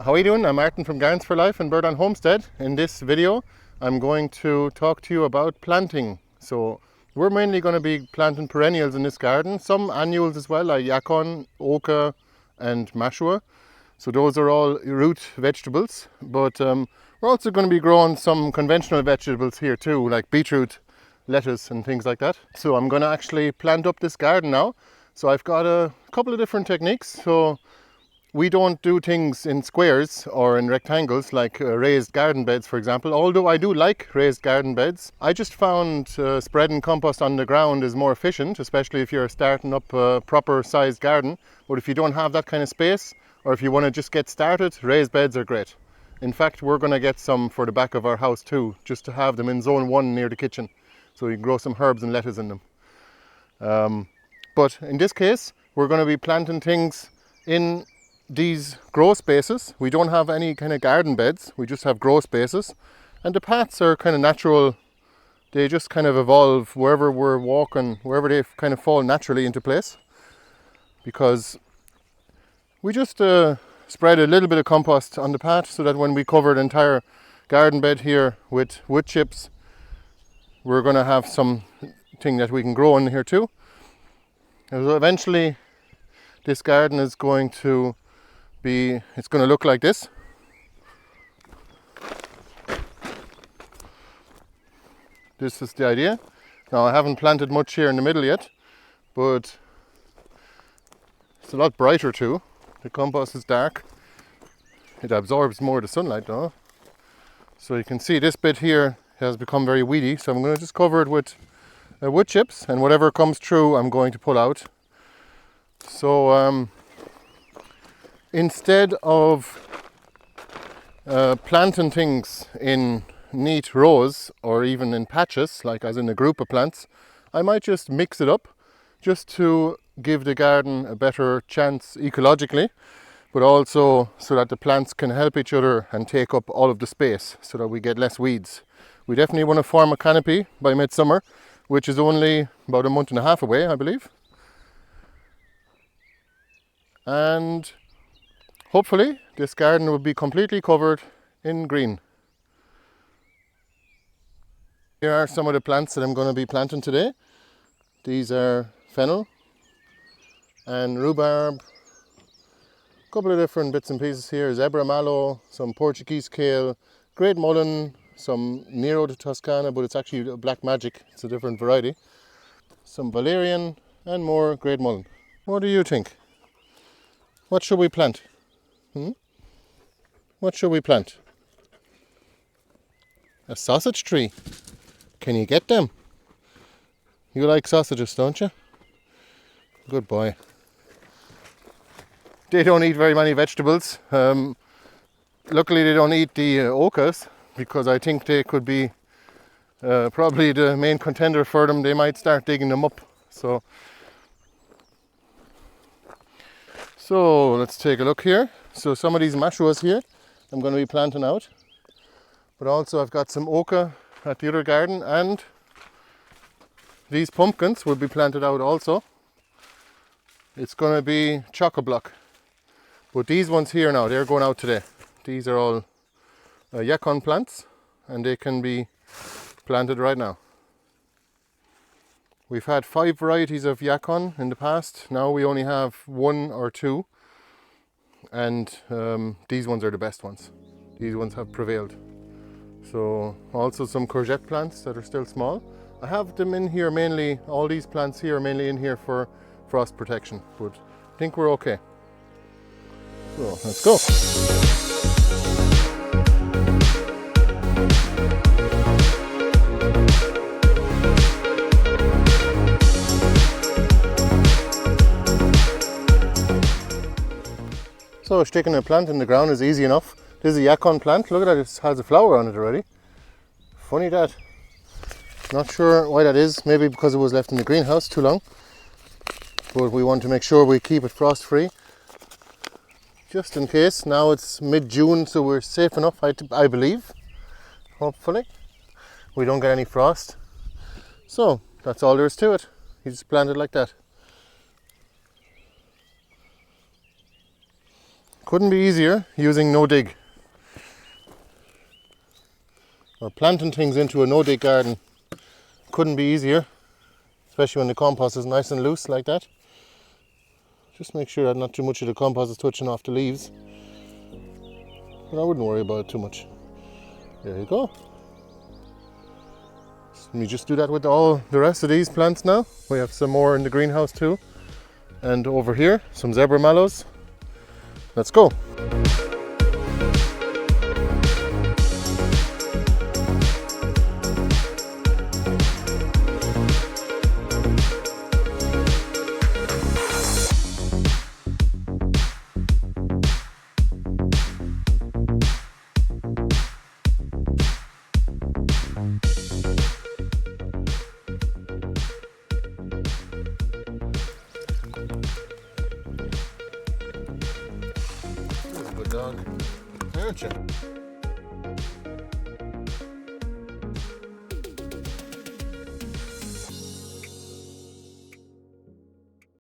How are you doing? I'm Martin from Gardens for Life and Bird on Homestead. In this video I'm going to talk to you about planting. So we're mainly going to be planting perennials in this garden, some annuals as well, like yacon, oca and mashua. So those are all root vegetables, but we're also going to be growing some conventional vegetables here too, like beetroot, lettuce and things like that. So I'm going to actually plant up this garden now. So I've got a couple of different techniques. So we don't do things in squares or in rectangles like raised garden beds, for example, although I do like raised garden beds. I just found spreading compost on the ground is more efficient, especially if you're starting up a proper sized garden. But if you don't have that kind of space, or if you want to just get started, raised beds are great. In fact, we're going to get some for the back of our house too, just to have them in zone 1 near the kitchen, so you can grow some herbs and lettuce in them. But in this case, we're going to be planting things in these grow spaces. We don't have any kind of garden beds, we just have grow spaces, and the paths are kind of natural. They just kind of evolve wherever we're walking, wherever they kind of fall naturally into place, because we just spread a little bit of compost on the path so that when we cover the entire garden bed here with wood chips, we're going to have something that we can grow in here too. And so eventually this garden is going to it's going to look like this. This is the idea. Now I haven't planted much here in the middle yet, but it's a lot brighter too. The compost is dark. It absorbs more of the sunlight though. So you can see this bit here has become very weedy, so I'm going to just cover it with wood chips, and whatever comes through I'm going to pull out. So instead of planting things in neat rows or even in patches, like as in a group of plants, I might just mix it up just to give the garden a better chance ecologically, but also so that the plants can help each other and take up all of the space so that we get less weeds. We definitely want to form a canopy by midsummer, which is only about a month and a half away, I believe. And hopefully this garden will be completely covered in green. Here are some of the plants that I'm going to be planting today. These are fennel and rhubarb, a couple of different bits and pieces here, zebra mallow, some Portuguese kale, great mullein, some Nero de Toscana, but it's actually a black magic, it's a different variety, some valerian and more great mullein. What do you think? What should we plant? What should we plant? A sausage tree. Can you get them? You like sausages, don't you? Good boy. They don't eat very many vegetables. Luckily they don't eat the ocas, because I think they could be probably the main contender for them. They might start digging them up. So let's take a look here. So some of these mashuas here I'm going to be planting out, but also I've got some oca at the other garden, and these pumpkins will be planted out also. It's going to be chock-a-block, but these ones here now, they're going out today. These are all yacon plants and they can be planted right now. We've had 5 varieties of yacon in the past. Now we only have 1 or 2, and these ones are the best ones. These ones have prevailed. So also some courgette plants that are still small. I have them in here mainly, all these plants here are mainly in here for frost protection, but I think we're okay. So let's go. So sticking a plant in the ground is easy enough. This is a yacon plant. Look at that, it has a flower on it already. Funny that. Not sure why that is. Maybe because it was left in the greenhouse too long. But we want to make sure we keep it frost free, just in case. Now it's mid-June, so we're safe enough, I believe. Hopefully we don't get any frost. So that's all there is to it. You just plant it like that. Couldn't be easier using no dig. Or planting things into a no dig garden couldn't be easier, especially when the compost is nice and loose like that. Just make sure that not too much of the compost is touching off the leaves. But I wouldn't worry about it too much. There you go. Let me just do that with all the rest of these plants now. We have some more in the greenhouse too. And over here, some zebra mallows. Let's go. Dog, aren't you?